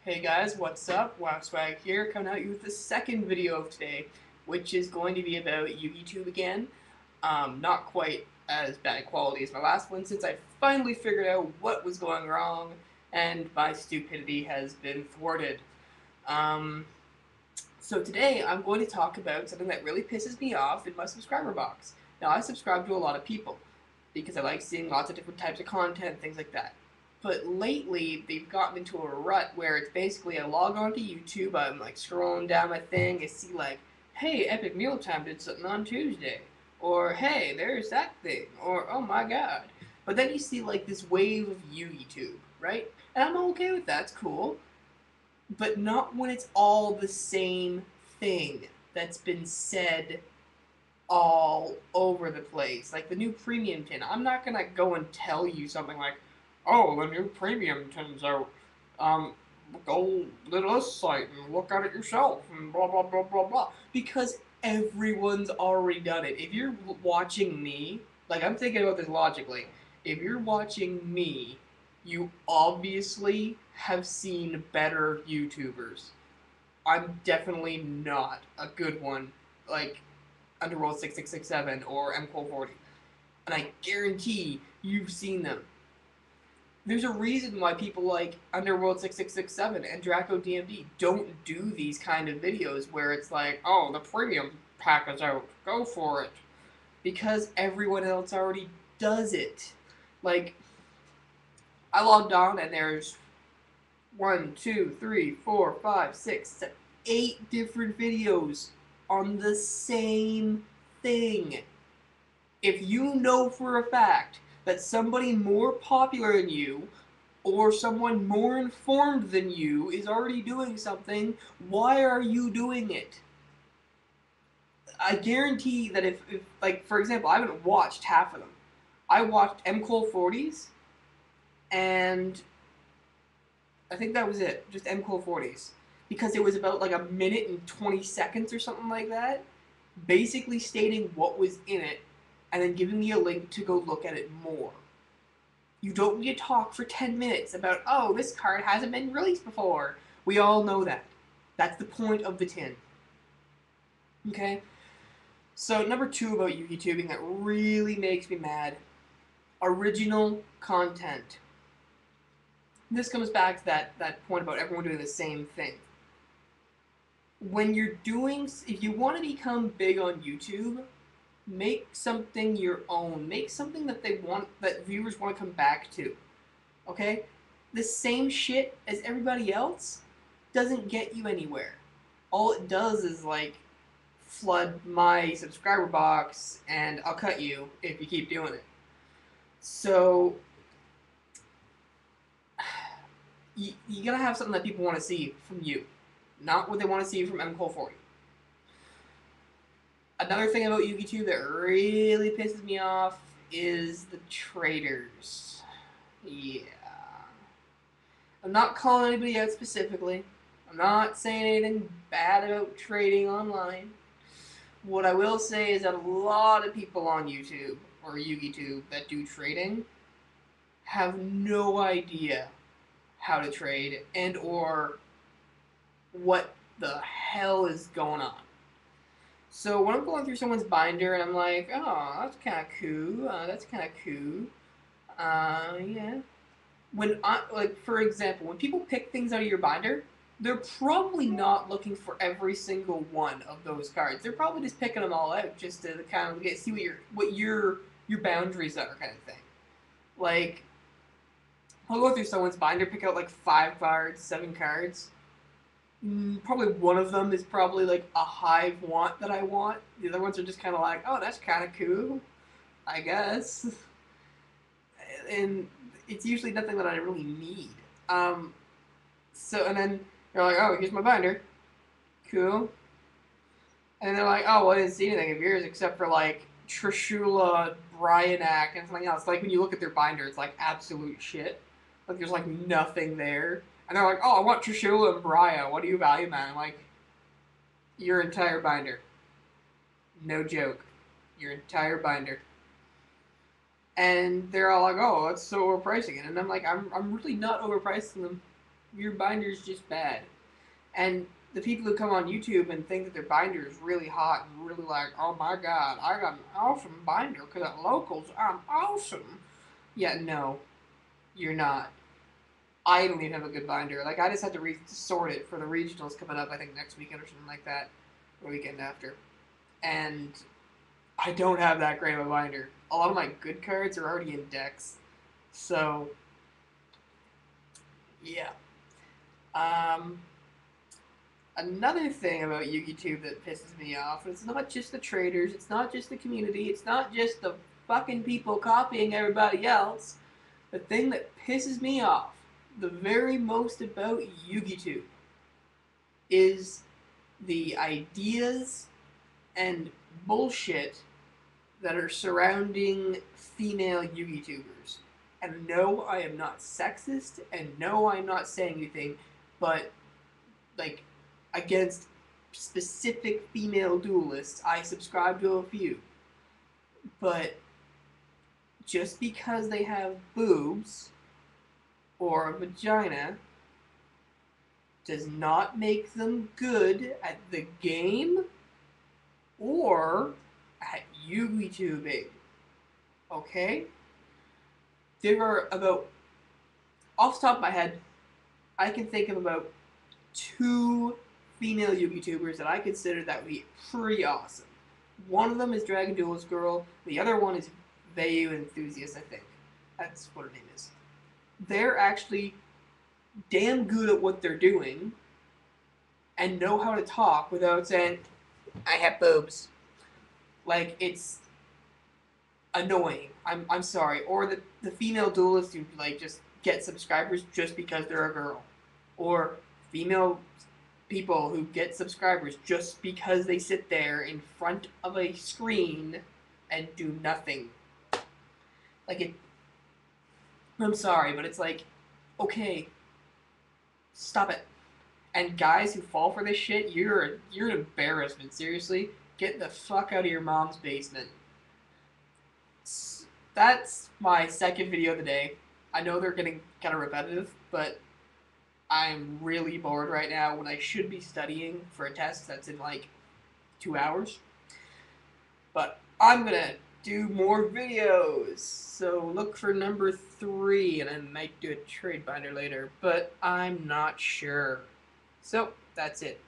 Hey guys, what's up? Swag here, coming at you with the second video of today, which is going to be about Yugitube again. Not quite as bad quality as my last one, since I finally figured out what was going wrong, and my stupidity has been thwarted. Um, so today I'm going to talk about something that really pisses me off in my subscriber box. Now I subscribe to a lot of people, because I like seeing lots of different types of content, things like that. But lately, they've gotten into a rut where it's basically I log on to YouTube, I'm like scrolling down my thing, I see like, hey, Epic Mealtime did something on Tuesday, or hey, there's that thing, or oh my god. But then you see like this wave of Yugitube, right? And I'm okay with that, it's cool. But not when it's all the same thing that's been said all over the place. Like the new premium tin. I'm not gonna go and tell you something like, oh, the new premium tin's out. Go to this site and look at it yourself and blah blah blah blah blah. Because everyone's already done it. If you're watching me, like I'm thinking about this logically. If you're watching me, you obviously have seen better YouTubers. I'm definitely not a good one. Like Underworld 6667 or MCole40. And I guarantee you've seen them. There's a reason why people like Underworld 6667 and Draco DMD don't do these kind of videos where it's like, oh, the premium pack is out, go for it. Because everyone else already does it. Like, I logged on and there's 1, 2, 3, 4, 5, 6, 7, 8 different videos on the same thing. If you know for a fact that somebody more popular than you or someone more informed than you is already doing something, why are you doing it? I guarantee that if like, for example, I haven't watched half of them. I watched MCole40s, and I think that was it, just MCole40s. Because it was about like a minute and 20 seconds or something like that, basically stating what was in it and then giving me a link to go look at it more. You don't need to talk for 10 minutes about, oh, this card hasn't been released before. We all know that. That's the point of the tin. Okay? So, number 2 about YouTubing that really makes me mad, original content. This comes back to that point about everyone doing the same thing. When you're doing, if you want to become big on YouTube, make something your own. Make something that that viewers want to come back to. Okay? The same shit as everybody else doesn't get you anywhere. All it does is like flood my subscriber box, and I'll cut you if you keep doing it. So you gotta have something that people want to see from you, not what they want to see from MCole40. Another thing about Yugitube that really pisses me off is the traders. Yeah. I'm not calling anybody out specifically. I'm not saying anything bad about trading online. What I will say is that a lot of people on YouTube or Yugitube that do trading have no idea how to trade and or what the hell is going on. So when I'm going through someone's binder and I'm like, oh, that's kind of cool, that's kind of cool, yeah. When like, for example, when people pick things out of your binder, they're probably not looking for every single one of those cards. They're probably just picking them all out just to kind of see what your boundaries are, kind of thing. Like, I'll go through someone's binder, pick out like 5 cards, 7 cards. Probably one of them is probably like a hive want that I want. The other ones are just kind of like, oh, that's kind of cool, I guess. And it's usually nothing that I really need. So, and then they're like, oh, here's my binder. Cool. And they're like, oh, well, I didn't see anything of yours except for like Trishula, Bryanak, and something else. Like when you look at their binder, it's like absolute shit. Like there's like nothing there. And they're like, oh, I want Trishula and Brya. What do you value, man? I'm like, your entire binder. No joke. Your entire binder. And they're all like, oh, that's so overpricing it. And I'm like, I'm really not overpricing them. your binder's just bad. And the people who come on YouTube and think that their binder is really hot and really like, oh my god, I got an awesome binder because at locals I'm awesome. Yeah, no, you're not. I don't even have a good binder. Like, I just had to sort it for the regionals coming up, I think next weekend or something like that, or weekend after. And I don't have that great of a binder. A lot of my good cards are already in decks. So, yeah. Um, Another thing about Yugitube that pisses me off, it's not just the traders, it's not just the community, it's not just the fucking people copying everybody else. The thing that pisses me off the very most about Yugitube is the ideas and bullshit that are surrounding female Yugitubers. And no, I am not sexist, and no, I'm not saying anything, but, like, against specific female duelists, I subscribe to a few. But just because they have boobs or a vagina does not make them good at the game or at Yugitubing. Okay? There are about, off the top of my head, I can think of about 2 female Yugitubers that I consider that would be pretty awesome. One of them is Dragon Duelist Girl, the other one is Vayu Enthusiast, I think. That's what her name is. They're actually damn good at what they're doing and know how to talk without saying, I have boobs. Like, it's annoying. I'm sorry. Or the female duelists who, like, just get subscribers just because they're a girl. Or female people who get subscribers just because they sit there in front of a screen and do nothing. Like, it... I'm sorry, but it's like, okay, stop it. And guys who fall for this shit, you're an embarrassment. Seriously, get the fuck out of your mom's basement. That's my second video of the day. I know they're getting kind of repetitive, but I'm really bored right now when I should be studying for a test that's in like 2 hours. But I'm gonna do more videos, so look for number 3, and I might do a trade binder later, but I'm not sure. So, that's it.